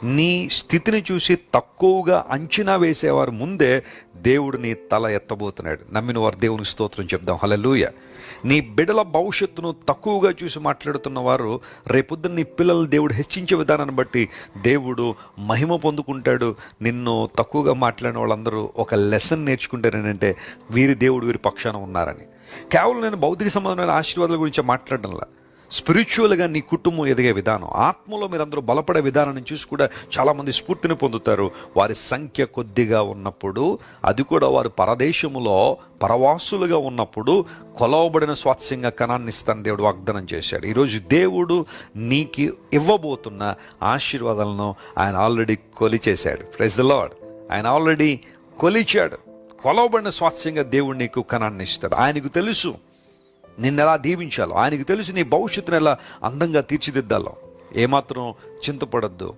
నీ స్థితిని చూసి తక్కువగా అంచనా వేసేవారు ముందే దేవుడు నీ తల ఎత్తబోతున్నాడు. నమ్మిన వారు దేవునికి స్తోత్రం చెప్దాం. హల్లెలూయా. నీ బిడ్డల భవిష్యత్తును తక్కువగా చూసి మాట్లాడుతున్న వారు రేపొద్దున నీ పిల్లల్ని దేవుడు హెచ్చించే విధానాన్ని బట్టి దేవుడు మహిమ పొందుకుంటాడు. నిన్ను తక్కువగా మాట్లాడిన వాళ్ళందరూ ఒక లెసన్ నేర్చుకుంటారు ఏంటంటే వీరి దేవుడు వీరి పక్షాన ఉన్నారని. కేవలం నేను భౌతిక సంబంధమైన ఆశీర్వాదాల గురించి మాట్లాడడంలా, స్పిరిచువల్గా నీ కుటుంబం ఎదిగే విధానం, ఆత్మలో మీరందరూ బలపడే విధానాన్ని చూసి కూడా చాలామంది స్ఫూర్తిని పొందుతారు. వారి సంఖ్య కొద్దిగా ఉన్నప్పుడు, అది కూడా వారు పరదేశములో పరవాసులుగా ఉన్నప్పుడు కొలవబడిన స్వాస్థ్యంగా కనాన్ని ఇస్తాను దేవుడు వాగ్దానం చేశాడు. ఈరోజు దేవుడు నీకు ఇవ్వబోతున్న ఆశీర్వాదాలను ఆయన ఆల్రెడీ కొలిచేశాడు. Praise the lord. ఆయన ఆల్రెడీ కొలిచాడు. కొలవబడిన స్వాస్థ్యంగా దేవుడు నీకు కనాన్ని ఇస్తాడు. ఆయనకు తెలుసు నిన్ను ఎలా దీవించాలో, ఆయనకు తెలుసు నీ భవిష్యత్తును ఎలా అందంగా తీర్చిదిద్దాలో. ఏమాత్రం చింతపడద్దు.